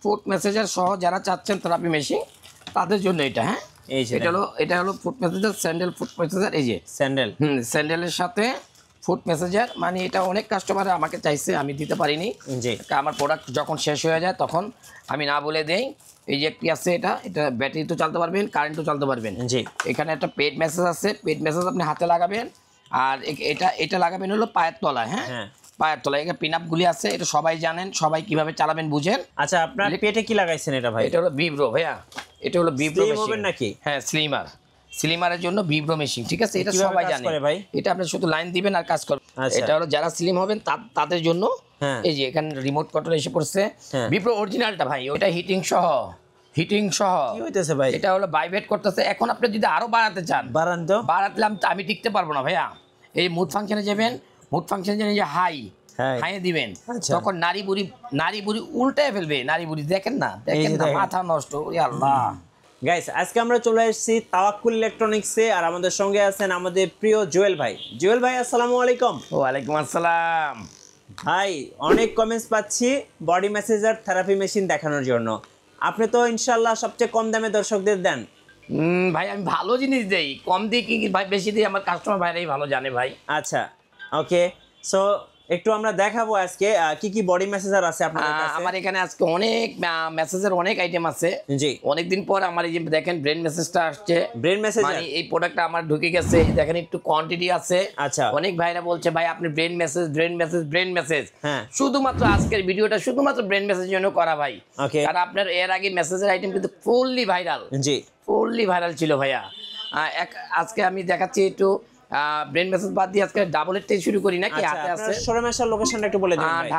Foot massager সহ যারা চাচ্ছেন থেরাপি মেশিন তাদের জন্য এটা। হ্যাঁ, এই যে এটা হলো foot massager, sandal foot massager. এই যে স্যান্ডেল, স্যান্ডেলের সাথে ফুট মেসেজার, মানে এটা অনেক কাস্টমার আমাকে চাইছে, আমি দিতে পারিনি। জি, আমার প্রোডাক্ট যখন শেষ হয়ে যায় তখন আমি না বলে দেই। এই যে একটি আছে, এটা ব্যাটারি তো চালাতে পারবেন, কারেন্টও চালাতে পারবেন। জি, এখানে একটা পেড মেসেজ আছে, পেড মেসেজ আপনি হাতে লাগাবেন। আর এটা লাগাবেন হলো পায়ের তলায়। হ্যাঁ, পায়ের তলায়। এখানে পিনআপগুলি আছে, এটা সবাই জানেন, সবাই কিভাবে চালাবেন বুঝেন। আচ্ছা, আপনার পেটে কি লাগাইছেন এটা ভাই? এটা হলো ভিব্রো ভাইয়া, এটা হলো ভিব্রো মেশিন নাকি? হ্যাঁ, স্লিমারের জন্য ভিব্রো মেশিন। ঠিক আছে, এটা সবাই জানে ভাই। এটা আপনি শুধু লাইন দিবেন আর কাজ করবেন। এটা হলো যারা স্লিম হবেন তাদের জন্য। এই যে এখানে রিমোট কন্ট্রোল এসে পড়ছে, ভিব্রো অরিজিনালটা ভাই, ওটা হিটিং সহ কি হইতেছে ভাই, এটা হলো ভাইব্রেট করতেছে। এখন আপনি যদি আরো বাড়াতে চান বাড়াতে আমি টিকতে পারবো না ভাইয়া। এই মুড ফাংশনে যাবেন, মুড ফাংশনে যাবেন, যে হাই দিবেন, তখন নারী বুড়ি উল্টায় ফেলবে। নারী বুড়ি দেখেন না, মাথা নষ্ট। ওরে আল্লাহ। গাইস, আজকে আমরা চলে এসেছি তাওয়াক্কুল ইলেকট্রনিক্সে, আর আমাদের সঙ্গে আছেন আমাদের প্রিয় জুয়েল ভাই। জুয়েল ভাই, আসসালামু আলাইকুম। ওয়ালাইকুম আসসালাম। ভাই, অনেক কমেন্টস পাচ্ছি বডি মেসেজার থেরাপি মেশিন দেখানোর জন্য। আপনি তো ইনশাআল্লাহ সবচেয়ে কম দামে দর্শকদের দেন। ভাই, আমি ভালো জিনিস দেই, কম দিই কি ভাই বেশি দিই, আমার কাস্টমার ভাইরাই ভালো জানে ভাই। আচ্ছা, ওকে। সো একটু আমরা দেখাবো আজকে কি কি বডি মেসেজার আছে আপনাদের কাছে। আমার এখানে আজকে অনেক মেসেজের অনেক আইটেম আছে। জি, অনেকদিন পর আমার এই যে দেখেন ব্রেন মেসেজটা আসছে। ব্রেন মেসেজ, মানে এই প্রোডাক্টটা আমার ঢুকে গেছে, দেখেন একটু কোয়ান্টিটি আছে। আচ্ছা, অনেক ভাইরা বলছে ভাই আপনি ব্রেন মেসেজ। হ্যাঁ, শুধুমাত্র আজকের ভিডিওটা শুধুমাত্র ব্রেন মেসেজের জন্য করা ভাই। ওকে। আর আপনার এর আগে মেসেজের আইটেম কিন্তু ফুললি ভাইরাল ছিল ভাইয়া। আজকে আমি দেখাচ্ছি একটু ব্রেন মেসেজ বাদ দিয়ে আজকে ডাবল এর থেকে শুরু করি নাকি? হাতে আছে শোরুমের লোকেশনটা একটু বলে দিন ভাই।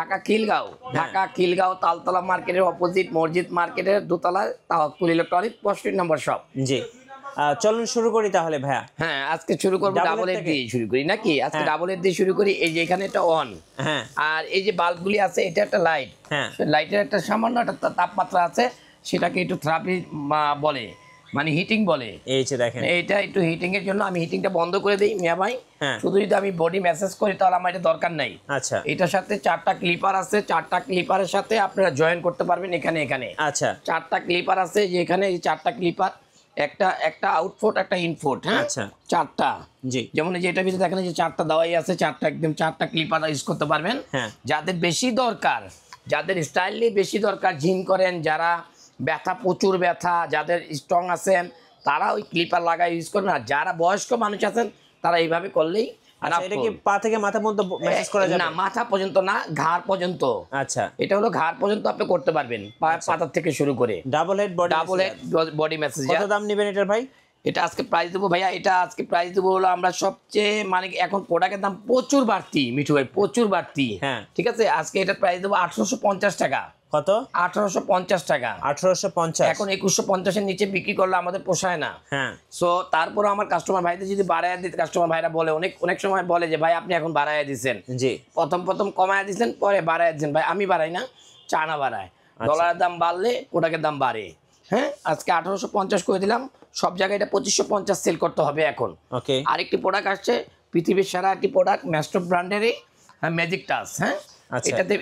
ঢাকা খিলগাঁও তালতলা মার্কেটের অপোজিট মসজিদ মার্কেটের দোতলায় তাওয়াক্কুল ইলেকট্রনিক 65 নম্বর শপ। জি, চলুন শুরু করি তাহলে ভাইয়া। হ্যাঁ, আজকে শুরু করব ডাবল এর দিয়ে শুরু করি নাকি? আজকে ডাবল এর দিয়ে শুরু করি। এই যে এখানে এটা অন, হ্যাঁ, আর এই যে বাল্বগুলি আছে, এটা একটা লাইট। হ্যাঁ, লাইটের একটা সামান্য একটা তাপমাত্রা আছে, সেটাকে একটু থেরাপি বলে, মানে হিটিং বলে। এই যে দেখেন, এইটা একটু হিটিং এর জন্য আমি হিটিংটা বন্ধ করে দিই মিয়া ভাই। শুধু যদি আমি বডি মেসেজ করি তাহলে আমার এটা দরকার নাই। আচ্ছা, এটার সাথে 4টা ক্লিপার আছে, 4টা ক্লিপারের সাথে আপনারা জয়েন করতে পারবেন। এখানে আচ্ছা 4টা ক্লিপার আছে, যে এখানে এই 4টা ক্লিপার, একটা আউটপুট একটা ইনপুট। হ্যাঁ, আচ্ছা 4টা। জি, যেমন এই যে এটা ভিতরে দেখেন যে 4টা দাওয়াই আছে, 4টা একদম 4টা ক্লিপার ইউজ করতে পারবেন। যাদের বেশি দরকার, যাদের স্টাইলি বেশি দরকার, জিম করেন, যারা প্রচুর ব্যথা, যাদের স্ট্রং আছেন, তারা ওই ক্লিপার লাগাই ইউজ করেন। আর যারা বয়স্ক মানুষ আছেন তারা এইভাবে করলেই। এটা কি পা থেকে মাথা পর্যন্ত মেসেজ করা যাবে? না, মাথা পর্যন্ত না, ঘাড় পর্যন্ত। আচ্ছা, এটা হলো ঘাড় পর্যন্ত আপনি করতে পারবেন, পাতা থেকে শুরু করে। Double head body message. কত দাম নেবেন এটার ভাই? এটা আজকে প্রাইস দেবো ভাইয়া, এটা আজকে প্রাইস দেবো হলো আমরা সবচেয়ে, মানে এখন প্রোডাক্টের দাম প্রচুর বাড়তি মিঠু ভাই, প্রচুর বাড়তি। হ্যাঁ, ঠিক আছে, আজকে এটা প্রাইস দেবো 1850 টাকা। কত? 1850 টাকা। 1850। এখন 2150-এর নিচে বিক্রি করলে আমাদের পোষায় না। হ্যাঁ, সো তারপরে আমার কাস্টমার ভাইদের যদি বাড়ায় দিতে, কাস্টমার ভাইরা বলে অনেক সময় বলে যে ভাই আপনি এখন বাড়ায় দিচ্ছেন। জি, প্রথম কমায় দিচ্ছেন, পরে বাড়ায় দিচ্ছেন। ভাই আমি বাড়াই না, চায়না বাড়ায়। ডলারের দাম বাড়লে প্রোডাক্টের দাম বাড়ে। হ্যাঁ, আজকে 1850 করে দিলাম। সব জায়গায় এটা 2550 সেল করতে হবে এখন। ওকে, আরেকটি প্রোডাক্ট আসছে, পৃথিবীর সেরা একটি প্রোডাক্ট, ম্যাস্ট্রো ব্র্যান্ডেরই ম্যাজিক টাচ। হ্যাঁ,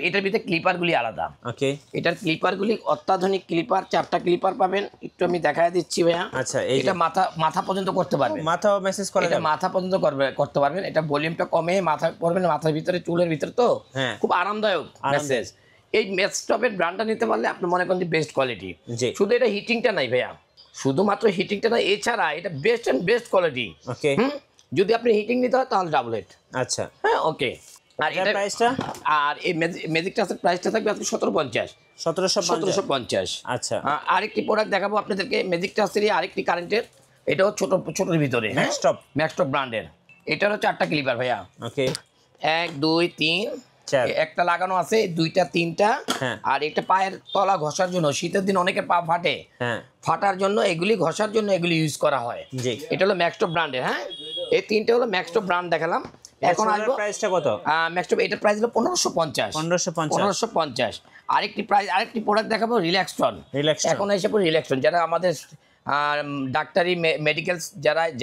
এটার ভিতরে ক্লিপারগুলি আলাদা। ওকে, এটার ক্লিপারগুলি অত্যাধুনিক ক্লিপার, 4টা ক্লিপার পাবেন। একটু আমি দেখায় দিচ্ছি ভাইয়া। আচ্ছা, এটা মাথা পর্যন্ত করতে পারবেন, মাথা মেসেজ করে, এটা মাথা পর্যন্ত করতে পারবেন। এটা ভলিউমটা কমে মাথা করবেন, মাথার ভিতরে চুলের ভিতরে, তো খুব আরামদায়ক মেসেজ। এই ম্যাস্ট্রপের ব্র্যান্ডটা নিতে পারলে আপনি মনে করেন যে বেস্ট কোয়ালিটি। শুধু এটা হিটিংটা নাই ভাইয়া, শুধুমাত্র হিটিংটা না, এছাড়া এটা বেস্ট কোয়ালিটি। ওকে, যদি আপনি হিটিং নিতে হয় তাহলে ডাবল হেড। আচ্ছা, হ্যাঁ, ওকে। আর এটা প্রাইসটা, আর এই ম্যাজিক টাচের প্রাইসটা থাকবে আজকে 1750। আচ্ছা, আরেকটি প্রোডাক্ট দেখাবো আপনাদেরকে, ম্যাজিক টাচেরই আরেকটি কারেন্টের, এটাও ছোটোর ভিতরে, ম্যাক্সটপ ব্র্যান্ডের। এটারও 4টা ক্লিপার ভাইয়া। ওকে, 1 2 3, একটা লাগানো আছে, 2টা 3টা। আর এটা পায়ের তলা ঘষার জন্য, শীতের দিন অনেকের পা ফাটে, ফাটার জন্য এগুলি ঘষার জন্য এগুলি ইউজ করা হয়। এটা হলো ম্যাক্সটপ ব্র্যান্ডের। হ্যাঁ, এই 3টে হলো ম্যাক্সটপ ব্র্যান্ড দেখালাম। এখন আসবো প্রাইসটা কত? ম্যাক্সটপ এটার প্রাইস হলো 1550। আরেকটি প্রোডাক্ট দেখাবো, রিল্যাক্সটন। এখন এসে পড়ে রিল্যাক্সটন, যারা আমাদের ডাক্তারি মেডিকেল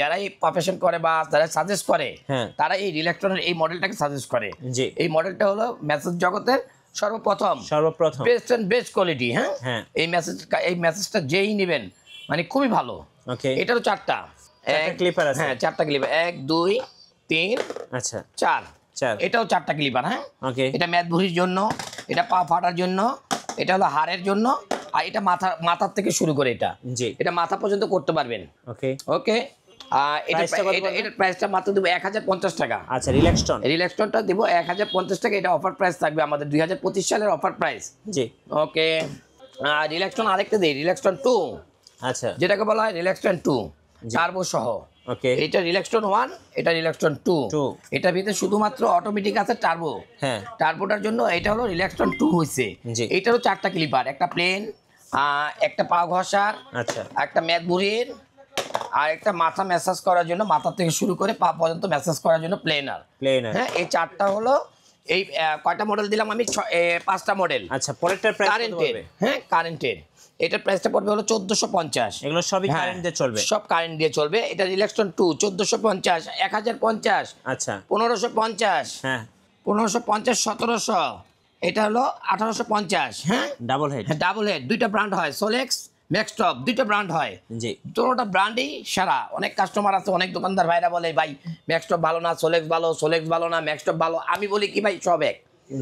যারাই প্রফেশন করে বা যারা সাজেস্ট করে, তারা এই রিল্যাক্সটনের এই মডেলটাকে সাজেস্ট করে। এই মডেলটা হলো মেসেজ জগতের সর্বপ্রথম বেস্ট এন্ড বেস্ট কোয়ালিটি। হ্যাঁ, এই মেসেজটা যেই নেবেন মানে খুবই ভালো। ওকে, এটারও চারটা ক্লিপার আছে। হ্যাঁ, চারটা ক্লিপার, 1 2 3 আচ্ছা 4। এটাও চারটা ক্লিপার। হ্যাঁ, ওকে, এটা ম্যাথ ভুরির জন্য, এটা পা ফাটার জন্য, এটা হলো হাড়ের জন্য, আর এটা মাথার থেকে শুরু করে এটা মাথা পর্যন্ত করতে পারবেন। ওকে ওকে, এটার প্রাইসটা মাত্র দেবো 1050 টাকা। আচ্ছা, রিল্যাক্সটনটা দেবো 1050 টাকা। এটা অফার প্রাইস থাকবে আমাদের 2025 সালের অফার প্রাইস। জি, ওকে। রিল্যাক্সটন আরেকটা দিই, রিল্যাক্সটন 2। আচ্ছা, যেটাকে বলা হয় রিল্যাক্সটন 2 টার্বো সহ। ওকে, এটা রিল্যাক্সটন 1, এটা রিল্যাক্সটন 2। এটার ভিতরে শুধুমাত্র অটোমেটিক আছে টার্বো। হ্যাঁ, টার্বোটার জন্য এটা হলো রিল্যাক্সটন 2 হয়েছে। এটারও চারটা ক্লিপার, একটা প্লেন, একটা পা ঘষার, আচ্ছা, একটা ম্যাথ বুড়ির, আর একটা মাথা ম্যাসাজ করার জন্য, মাথা থেকে শুরু করে পা পর্যন্ত ম্যাসাজ করার জন্য প্লেনার। হ্যাঁ, এই চারটা হলো। এই কয়টা মডেল দিলাম আমি? 5টা মডেল। আচ্ছা, পরেরটার প্রাইস কারেন্টের। হ্যাঁ, কারেন্টের এটার প্রাইসটা পড়বে হলো 1450। এগুলো সবই কারেন্ট দিয়ে চলবে? সব কারেন্ট দিয়ে চলবে। এটা রিল্যাক্সটন 2 1450, 1050, আচ্ছা 1550, হ্যাঁ 1550, 1700, এটা হলো 1850। হ্যাঁ, ডাবল হেড দুইটা ব্র্যান্ড হয়, সোলেক্স ম্যাক্সটপ, দুইটা ব্র্যান্ড হয়। জি, দুটোটা ব্র্যান্ডই সারা। অনেক কাস্টমার আছে, অনেক দোকানদার ভাইরা বলে ভাই ম্যাক্সটপ ভালো না, সোলেক্স ভালো, সোলেক্স ভালো না, ম্যাক্সটপ ভালো। আমি বলি কি ভাই সব এক।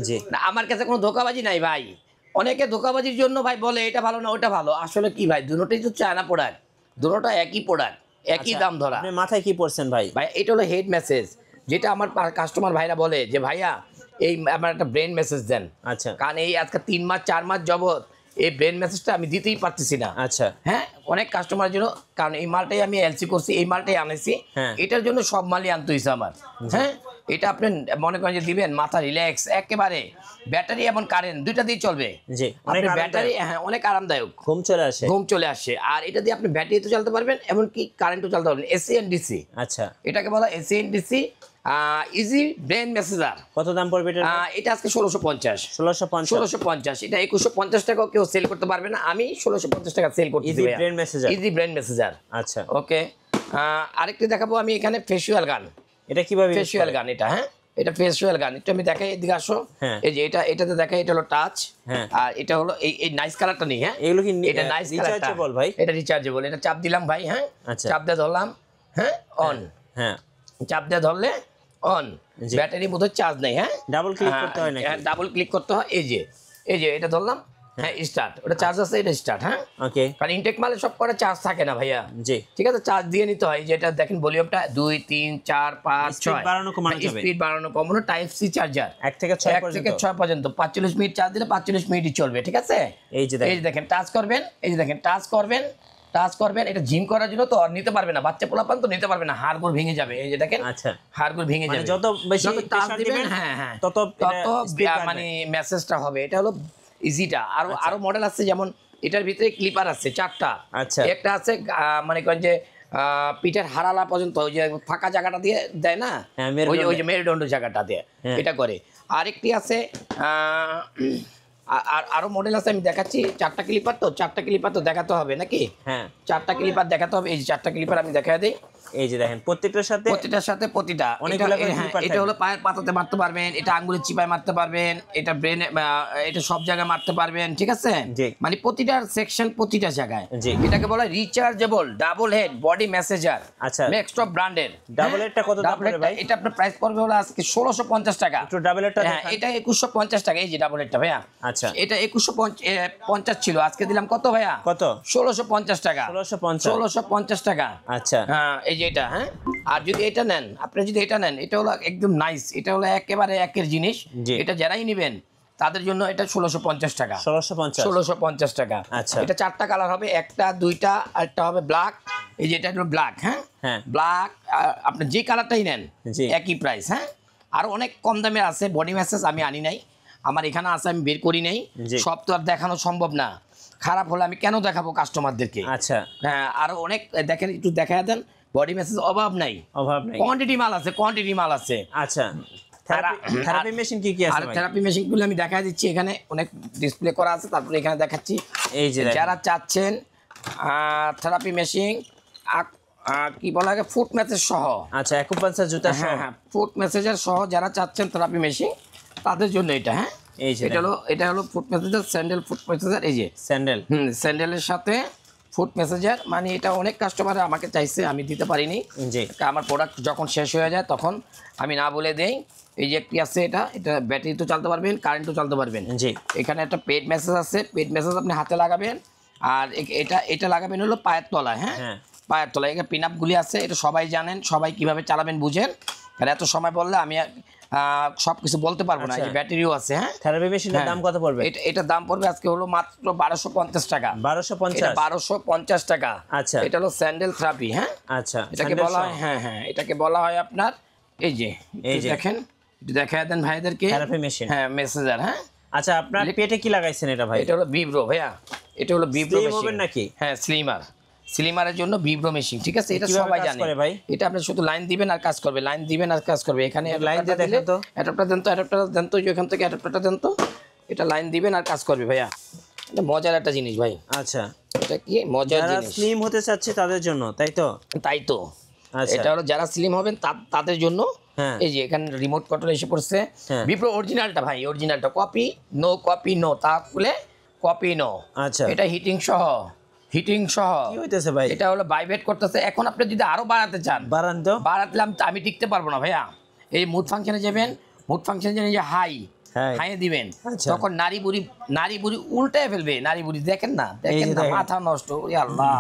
জি, না, আমার কাছে কোনো ধোকাবাজি নাই ভাই। অনেকে ধোকাবাজির জন্য ভাই বলে এটা ভালো না ওটা ভালো। আসলে কি ভাই, দুটোটাই তো চায়না প্রোডাক্ট, দুটোটা একই প্রোডাক্ট, একই দাম ধরা। আপনি মাথায় কি পড়ছেন ভাই? ভাই এটা হলো হেড মেসেজ, যেটা আমার কাস্টমার ভাইরা বলে যে ভাইয়া এই আমার একটা ব্রেন মেসেজ দেন। আচ্ছা, কারণ এই আজকে 3 মাস 4 মাস যাবত এই ব্রেন মেসেজটা আমি দিতেই পারতেছি না। আচ্ছা, হ্যাঁ, অনেক কাস্টমারের জন্য, কারণ এই মালটাই আমি এলসি করছি, এই মালটাই আনেছি, এটার জন্য সব মালই আনতে হয়েছে আমার। হ্যাঁ, এটা আপনি মনে করেন যে দিবেন, মাথা রিল্যাক্স একেবারে। ব্যাটারি এবং কারেন্ট দুইটা দিয়ে চলবে। জি, অনেক ব্যাটারি, হ্যাঁ অনেক আরামদায়ক, ঘুম চলে আসে। আর এটা দিয়ে আপনি ব্যাটারিতে চালাতে পারবেন, এমনকি কারেন্টও চালাতে পারবেন, এসি এন্ড ডিসি। আচ্ছা, এটাকে বলা AC and DC easy brain messenger. কত দাম পড়বে এটা? এটা আজকে 1650। এটা 2150 টাকাও কেউ সেল করতে পারবে না, আমি 1650 টাকা সেল করতেছি। Easy brain massager. আচ্ছা, ওকে। আরেকটা দেখাবো আমি এখানে, ফেসিয়াল গান। এটা কিভাবে ফেসিয়াল গান? এটা, হ্যাঁ, এটা ফেসিয়াল গান। একটু আমি দেখাই, এদিকে আসো। এই যে এটাতে দেখাই, এটা হলো টাচ। আর এটা হলো এই নাইস কালারটা নেই। হ্যাঁ, এগুলো কি এটা নাইস রিচার্জেবল ভাই? এটা রিচার্জেবল। এটা চাপ দিলাম ভাই। হ্যাঁ, চাপ দিয়ে ধরলাম, হ্যাঁ অন। হ্যাঁ, চাপ দিয়ে ধরলে অন। ব্যাটারি বোধহয় চার্জ নেই। হ্যাঁ, ডাবল ক্লিক করতে হয় নাকি? ডাবল ক্লিক করতে হয়। এই যে এটা ধরলাম, হ্যাঁ স্টার্ট, ওটা চার্জ আছে, এটা স্টার্ট। হ্যাঁ, ওকে। কারণ ইনটেক মালে সব করে চার্জ থাকে না ভাইয়া। জি, ঠিক আছে, চার্জ দিয়ে নিতে হয়। যেটা দেখেন ভলিউমটা 2 3 4 5 6 বাড়ানো কমানো যাবে, স্পিড বাড়ানো কমানো। টাইপ সি চার্জার 1 থেকে 6 পর্যন্ত 45 মিনিট চার্জ দিলে 45 মিনিটই চলবে। ঠিক আছে, এই যে দেখেন টাচ করবেন, এই যে দেখেন টাচ করবেন। এটা জিম করার জন্য তো আর নিতে পারবে না, বাচ্চা পোলাপান তো নিতে পারবে না, হাড়গোড় ভেঙে যাবে। এই যে দেখেন, আচ্ছা, হাড়গোড় ভেঙে যাবে। যত বেশি টাচ দিবেন, হ্যাঁ তত মানে মেসেজটা হবে। এটা হলো ইজিটা। আরো মডেল আছে, যেমন এটার ভিতরে ক্লিপার আছে 4টা। আচ্ছা, একটা আছে মানে করেন যে পিঠের হারালা পর্যন্ত, ওই যে ফাঁকা জায়গাটা দিয়ে দেয় না, ওই যে মেরুদণ্ড জায়গাটা দিয়ে এটা করে। আরেকটি আছে, আরো মডেল আছে, আমি দেখাচ্ছি। 4টা ক্লিপার তো দেখাতে হবে নাকি? হ্যাঁ, 4টা ক্লিপার দেখাতে হবে। এই যে 4টা ক্লিপার আমি দেখা দিই। এই যে দেখেন, প্রত্যেকটার সাথে প্রতিটা। এটা হলো পায়ের পাতাতে মারতে পারবেন, এটা আঙ্গুলের চিপায় মারতে পারবেন, এটা ব্রেনে, এটা সব জায়গায় মারতে পারবেন। ঠিক আছে, মানে প্রতিটার সেকশন প্রতিটা জায়গায়। এটাকে বলা হয় rechargeable double head body massager. আচ্ছা, ম্যাক্সটপ ব্র্যান্ডের। ডাবল হেডটা কত দাম পড়বে ভাই? এটা আপনার প্রাইস পড়বে হলো আজকে 1650 টাকা। একটু ডাবল হেডটা দেখান। এটা 2150 টাকা। এই যে ডাবল হেডটা ভাইয়া। আচ্ছা, এটা 2150 ছিল, আজকে দিলাম কত ভাইয়া? কত? 1650 টাকা। 1650 টাকা। আচ্ছা, হ্যাঁ, এই যে এটা। হ্যাঁ, আর যদি এটা নেন, আপনি যদি এটা নেন, এটা হলো একদম নাইস, এটা হলো একেবারে একের জিনিস। এটা যারাই নেবেন তাদের জন্য এটা 1650 টাকা। 1650 টাকা। আচ্ছা, এটা 4টা কালার হবে, একটা 2টা, একটা হবে ব্ল্যাক। এই যে এটা হলো ব্ল্যাক। হ্যাঁ, ব্ল্যাক, আপনি যে কালারটাই নেন একই প্রাইস। হ্যাঁ, আর অনেক কম দামে আছে বডি মেসেজ, আমি আনি নাই, আমার এখানে আছে, আমি বের করি নাই। সব তো আর দেখানো সম্ভব না, খারাপ হলে আমি কেন দেখাবো কাস্টমারদেরকে? আচ্ছা, হ্যাঁ, আরো অনেক দেখেন, একটু দেখা দেন। বডি মেসেজ অভাব নাই, কোয়ান্টিটি মাল আছে। আচ্ছা, থেরাপি মেশিন কি আছে? আর থেরাপি মেশিনগুলো আমি দেখা দিচ্ছি, এখানে অনেক ডিসপ্লে করা আছে, তারপরে এখানে দেখাচ্ছি। এই যে যারা চাচ্ছেন থেরাপি মেশিন, কি বলা হয়, ফুট মেসেজ সহ। আচ্ছা, অ্যাকুপাঞ্চার জুতা সহ। হ্যাঁ, ফুট মেসেজার সহ যারা চাচ্ছেন থেরাপি মেশিন, তাদের জন্য এটা। হ্যাঁ, এই যে এটা হলো foot massager, sandal foot massager. এই যে স্যান্ডেল, স্যান্ডেলের সাথে ফুট মেসেজার, মানে এটা অনেক কাস্টমার আমাকে চাইছে, আমি দিতে পারিনি। জি, আমার প্রোডাক্ট যখন শেষ হয়ে যায় তখন আমি না বলে দেই। এই যে একটি আছে, এটা ব্যাটারি তো চালাতে পারবেন, কারেন্টও চালাতে পারবেন। জি, এখানে একটা পেড মেসেজ আছে, পেড মেসেজ আপনি হাতে লাগাবেন। আর এটা লাগাবেন হলো পায়ের তলায়। হ্যাঁ, পায়ের তলায়। এখানে পিন আপগুলি আছে, এটা সবাই জানেন, সবাই কিভাবে চালাবেন বুঝেন। আর এত সময় বললে আমি সব কিছু বলতে পারবো না। এই যে ব্যাটারিও আছে। হ্যাঁ, থেরাপি মেশিনের দাম কত পড়বে? এটার দাম পড়বে আজকে হলো মাত্র 1250 টাকা। 1250 টাকা। আচ্ছা, এটা হলো স্যান্ডেল থেরাপি। হ্যাঁ, আচ্ছা, এটাকে বলা হয়, হ্যাঁ এটাকে বলা হয় আপনার, এই যে দেখেন, একটু দেখায় দেন ভাইদেরকে। থেরাপি মেশিন, হ্যাঁ, মেসেজার। হ্যাঁ, আচ্ছা, আপনার পেটে কি লাগাইছেন এটা ভাই? এটা হলো বিব্রো ভাইয়া, এটা হলো বিব্রো মেশিন নাকি? হ্যাঁ, স্লিমারের জন্য বিব্রো মেশিন। ঠিক আছে, এটা সবাই জানে ভাই। এটা আপনি শুধু লাইন দিবেন আর কাজ করবে, লাইন দিবেন আর কাজ করবে। এখানে লাইন দিয়ে দেখেন তো, অ্যাডাপ্টার দেন তো, এখান থেকে অ্যাডাপ্টারটা দেন তো। এটা লাইন দিবেন আর কাজ করবে ভাইয়া। এটা মজার একটা জিনিস ভাই। আচ্ছা, এটা কি মজার জিনিস, স্লিম হতে চাচ্ছে তাদের জন্য, তাই তো? আচ্ছা, এটা হলো যারা স্লিম হবেন তাদের জন্য। এই যে এখানে রিমোট কন্ট্রোল এসে পড়ছে। বিপ্রো অরিজিনালটা ভাই, অরিজিনালটা। কপি নো তা খুলে কপি নো। আচ্ছা, এটা হিটিং সহ কি হইতেছে ভাই? এটা হলো ভাইব্রেট করতেছে। এখন আপনি যদি আরো বাড়াতে চান, বাড়াতলাম আমি টিকতে পারবো না ভাইয়া। এই মুড ফাংশনে যাবেন, মুড ফাংশনে যাবেন, যে হাই দিবেন, তখন নারী বুড়ি উল্টায় ফেলবে। নারী বুড়ি দেখেন না, মাথা নষ্ট। ওরে আল্লাহ,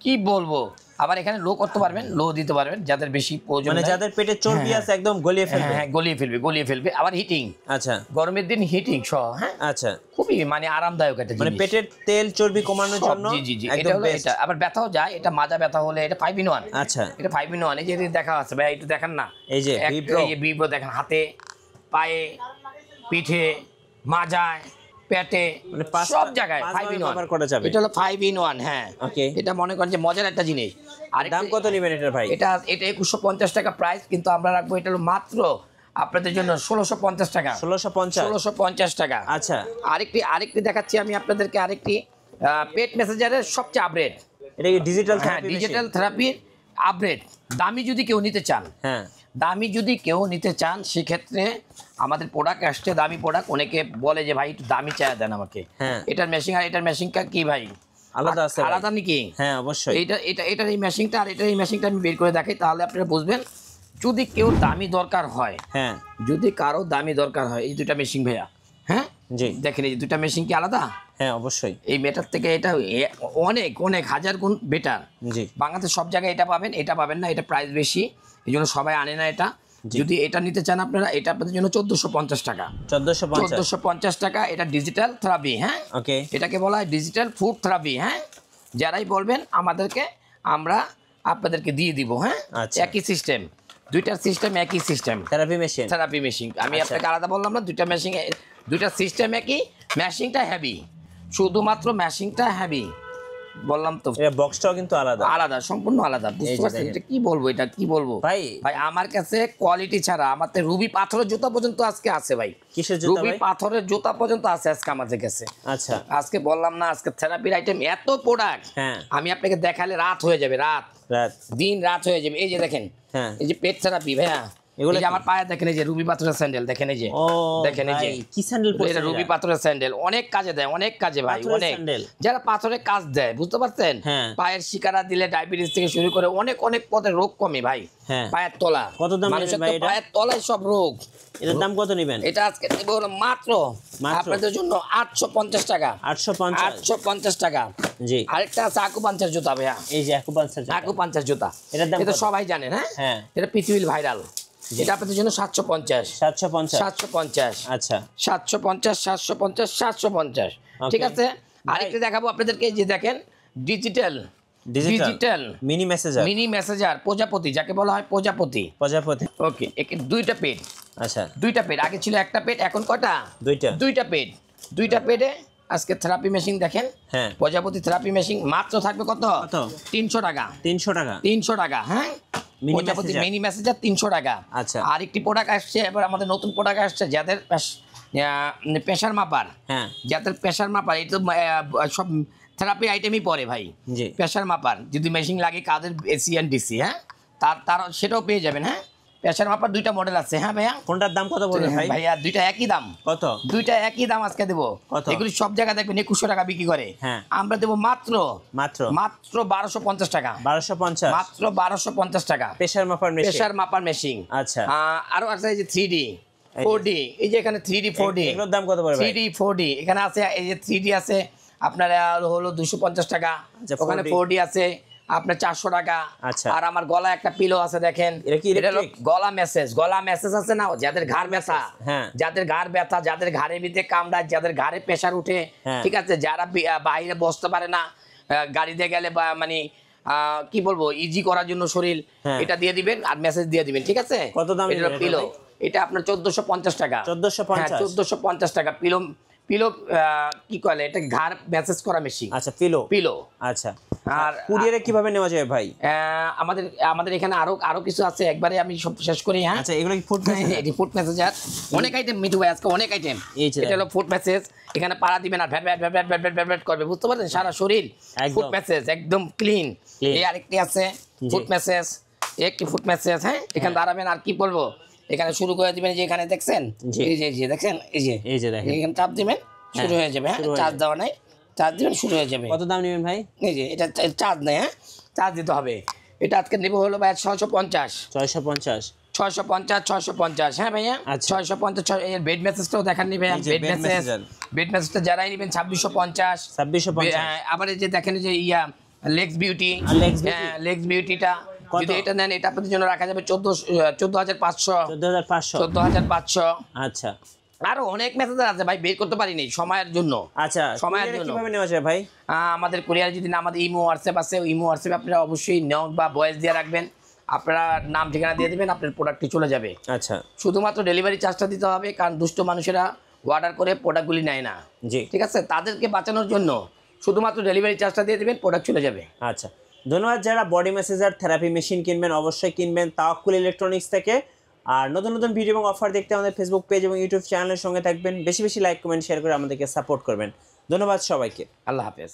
কি বলবো। আবার এখানে লো করতে পারবেন, লো দিতে পারবেন যাদের বেশি প্রয়োজন, মানে যাদের পেটে চর্বি আছে একদম গলিয়ে ফেলবে। হ্যাঁ, গলিয়ে ফেলবে। আবার হিটিং। আচ্ছা, গরমের দিন হিটিং সহ। হ্যাঁ, আচ্ছা, খুবই মানে আরামদায়ক একটা জিনিস। মানে পেটের তেল চর্বি কমানোর জন্য। জি, এটা হলো এটা। আবার ব্যথাও যায়, এটা মাজা ব্যথা হলে এটা 5-in-1। আচ্ছা, এটা 5-in-1। এই যে দেখা আছে ভাই, একটু দেখেন না। এই যে বিব্রো দেখেন, হাতে, পায়ে, পিঠে, মাজায়, পেটে, মানে সব জায়গায় 5-in-1 করা যাবে। এটা হলো 5-in-1। হ্যাঁ, ওকে। এটা মনে করেন যে মজার একটা জিনিস। আর দাম কত নেবেন এটা ভাই? এটা 2150 টাকা প্রাইস, কিন্তু আমরা রাখবো এটা হলো মাত্র আপনাদের জন্য 1650 টাকা। 1650 টাকা। আচ্ছা, আরেকটি দেখাচ্ছি আমি আপনাদেরকে। আরেকটি পেট মেসেজারের সবচেয়ে আপগ্রেড। এটা কি ডিজিটাল থেরাপি? হ্যাঁ, ডিজিটাল থেরাপির আপগ্রেড। দামি যদি কেউ নিতে চান, সেক্ষেত্রে আমাদের প্রোডাক্ট আসছে, দামি প্রোডাক্ট। অনেকে বলে যে ভাই একটু দামি চায়া দেন আমাকে। এটার মেশিন আর এটার মেশিনটা কি ভাই আলাদা আছে? আলাদা নাকি? হ্যাঁ, অবশ্যই। এটার এই মেশিনটা আর এটার এই মেশিনটা আমি বের করে দেখাই, তাহলে আপনারা বুঝবেন। যদি কেউ দামি দরকার হয়, যদি কারো দামি দরকার হয়, এই দুটা মেশিন ভাইয়া। হ্যাঁ, জি, দেখেন এই দুটা মেশিন কি আলাদা? হ্যাঁ, অবশ্যই। এই মেটার থেকে এটা অনেক হাজার গুণ বেটার। জি, বাংলাদেশ সব জায়গায় এটা পাবেন না, এটা প্রাইস বেশি, এই জন্য সবাই আনে না এটা। যদি এটা নিতে চান আপনারা, এটা আপনাদের জন্য 1450 টাকা। 1450 টাকা। এটা ডিজিটাল থেরাপি। হ্যাঁ, ওকে। এটাকে বলা হয় ডিজিটাল ফুড থেরাপি। হ্যাঁ, যারাই বলবেন আমাদেরকে, আমরা আপনাদেরকে দিয়ে দিব। হ্যাঁ, একই সিস্টেম, দুইটার সিস্টেম একই সিস্টেম। থেরাপি মেশিন আমি আপনাকে আলাদা বললাম না। দুইটা সিস্টেম একই। মেশিনটা হেভি, শুধুমাত্র মেশিনটা হেভি বললাম তো। বক্সটাও কিন্তু আলাদা, সম্পূর্ণ আলাদা। বুঝতে পারছেন? এটা কি বলবো ভাই আমার কাছে কোয়ালিটি ছাড়া, আমাদের রুবি পাথরের জুতা পর্যন্ত আজকে আছে ভাই। কিসের জুতা? রুবি পাথরের জুতা পর্যন্ত আছে আজকে আমাদের কাছে। আচ্ছা, আজকে বললাম না, আজকে থেরাপির আইটেম এত প্রোডাক্ট, আমি আপনাকে দেখালে রাত হয়ে যাবে। দিন রাত হয়ে যাবে। এই যে দেখেন, এই যে পেট থেরাপি ভাইয়া, এগুলো আমার পায়ে দেখেন, এই যে রুবি পাথরের স্যান্ডেল দেখেন, এই যে দেখেন, এই যে কি স্যান্ডেল পরে, এটা রুবি পাথরের স্যান্ডেল। অনেক কাজে দেয়, অনেক কাজে ভাই, অনেক। যারা পাথরে কাজ দেয়, বুঝতে পারছেন, পায়ের শিকারা দিলে ডায়াবেটিস থেকে শুরু করে অনেক পদের রোগ কমে ভাই। পায়ের তলা, কত দাম ভাই এটা? পায়ের তলায় সব রোগ। এটার দাম কত নেবেন? এটা আজকে দেব মাত্র আপনাদের জন্য 850 টাকা। 850 টাকা। জি, আরেকটা আছে আকুপাঞ্চার জুতা ভাইয়া। এই যে আকুপাঞ্চার জুতা, এটার দাম এটা সবাই জানেন। হ্যাঁ, এটা পৃথিবীর ভাইরাল। এটা আপনাদের জন্য 750। আচ্ছা, 750। ঠিক আছে। আরেকটা দেখাবো আপনাদেরকে, যে দেখেন ডিজিটাল মিনি মেসেজার প্রজাপতি, যাকে বলা হয় প্রজাপতি। ওকে, দুইটা পেড। আচ্ছা, দুইটা পেড। আগে ছিল একটা পেড, এখন কয়টা? দুইটা পেডে আজকে থেরাপি মেশিন দেখেন। হ্যাঁ, প্রজাপতি থেরাপি মেশিন মাত্র থাকবে কত? 300 টাকা। 300 টাকা। হ্যাঁ, প্রজাপতি মিনি মেসেজার 300 টাকা। আচ্ছা, আরেকটি প্রোডাক্ট আসছে এবার, আমাদের নতুন প্রোডাক্ট আসছে, যাদের প্রেশার মাপার, এটা সব থেরাপি আইটেমই পড়ে ভাই। প্রেশার মাপার যদি মেশিন লাগে, কাদের এসি এন্ড ডিসি, হ্যাঁ, তার সেটাও পেয়ে যাবেন। হ্যাঁ, প্রেসার মাপার দুইটা মডেল আছে। হ্যাঁ ভাইয়া, কোনটার দাম কত পড়বে ভাই? ভাইয়া দুইটা একই দাম। কত? দুইটা একই দাম আজকে দেবো। কত? এগুলি সব জায়গায় দেখবেন 2100 টাকা বিক্রি করে, হ্যাঁ আমরা দেবো মাত্র মাত্র মাত্র 1250 টাকা। 1250 মাত্র 1250 টাকা প্রেসার মাপার মেশিন। প্রেসার মাপার মেশিন। আচ্ছা, আরো আছে এই যে 3D 4D, এই যে এখানে 3D 4D, এগুলোর দাম কত পড়বে ভাই? 3D 4D এখানে আছে, এই যে 3D আছে আপনার হলো 250 টাকা, আচ্ছা, ওখানে 4D আছে আপনার 400 টাকা। আচ্ছা। আর আমার গলায় একটা পিলো আছে দেখেন, এটা কি এটা হলো electric? গলা মেসেজ আছে না, যাদের ঘাড় ব্যথা, হ্যাঁ। যাদের ঘাড় ব্যথা, যাদের ঘাড়ের ভিতরে কামড়ায়, যাদের ঘাড়ে প্রেসার উঠে, হ্যাঁ। ঠিক আছে, যারা বাইরে বসতে পারে না, গাড়িতে গেলে বা মানে কি বলবো ইজি করার জন্য শরীর, হ্যাঁ। এটা দিয়ে দিবেন আর মেসেজ দিয়ে দিবেন, ঠিক আছে। কত দাম এটা এটা পিলো, ভাই? এটা আপনার 1450 টাকা। 1450? 1450 টাকা পিলো। পিলো কি কলে এটা, ঘাড় মেসেজ করা মেশিন। আচ্ছা, পিলো। পিলো। আচ্ছা, আর কুরিয়ারে কিভাবে নেওয়া যাবে ভাই? আমাদের এখানে আরো কিছু আছে, একবারে আমি সব শেষ করি। হ্যাঁ, আচ্ছা, এগুলো কি ফুড এটি ফুড মেসেজার, অনেক আইটেম মিঠু ভাই, আজকে অনেক আইটেম। এই যে এটা হলো ফুড মেসেজ, এখানে পাড়া দিবেন আর ভ্যাট ভ্যাট ভ্যাট ভ্যাট ভ্যাট ভ্যাট ভ্যাট করবে, বুঝতে পারছেন, সারা শরীর একদম। ফুড মেসেজ একদম ক্লিন। Clean। এই আরেকটি আছে ফুড মেসেজ, একটি ফুড মেসেজ। হ্যাঁ, এখানে দাঁড়াবেন আর কি বলবো, এখানে শুরু করে দিবেন, যে এখানে দেখছেন, জি। এই যে দেখছেন, এই যে দেখেন, এখানে চাপ দিবেন, শুরু হয়ে যাবে। হ্যাঁ, শুরু হয়ে চার্জ দেওয়া নাই, চার্জ দিবেন, শুরু হয়ে যাবে। কত দাম নেবেন ভাই? এই যে এটা চার্জ নেই, হ্যাঁ, চার্জ দিতে হবে। এটা আজকে নেবো হলো ভাই 650। 650? 650। হ্যাঁ ভাইয়া, আচ্ছা। 650। এর বেড মেসেজটাও দেখান নিবে, এই যে bed bed message, messenger। Bed মেসেজটা যারাই নেবেন 2650। 2650? আবার এই যে দেখেন যে লেক্স বিউটি, আর Lex Beauty? লেক্স বিউটিটা কত? যদি এটা নেন, এটা আপনাদের জন্য রাখা যাবে 14500। 14500? 14500। আচ্ছা আরো অনেক মেসেজার আছে ভাই, বের করতে পারিনি সময়ের জন্য। আচ্ছা, সময়ের কুরিয়ারে জন্য। কিভাবে নেওয়া যাবে ভাই? আমাদের কুরিয়ারে যদি না, আমাদের ইমো হোয়াটসঅ্যাপ আছে, ইমো হোয়াটসঅ্যাপে আপনারা অবশ্যই নক বা ভয়েস দিয়ে রাখবেন, আপনারা নাম ঠিকানা দিয়ে দেবেন, আপনার প্রোডাক্টটি চলে যাবে। আচ্ছা, শুধুমাত্র ডেলিভারি চার্জটা দিতে হবে, কারণ দুষ্ট মানুষেরা অর্ডার করে প্রোডাক্টগুলি নেয় না, জি। ঠিক আছে, তাদেরকে বাঁচানোর জন্য শুধুমাত্র ডেলিভারি চার্জটা দিয়ে দেবেন, প্রোডাক্ট চলে যাবে। আচ্ছা, ধন্যবাদ। যারা বডি ম্যাসেজার থেরাপি মেশিন কিনবেন, অবশ্যই কিনবেন তাওয়াক্কুল ইলেকট্রনিক্স থেকে। আর নতুন নতুন ভিডিও এবং অফার দেখতে আমাদের ফেসবুক পেজ এবং ইউটিউব চ্যানেলের সঙ্গে থাকবেন। বেশি বেশি লাইক কমেন্ট শেয়ার করে আমাদেরকে সাপোর্ট করবেন। ধন্যবাদ সবাইকে। আল্লাহ হাফেজ।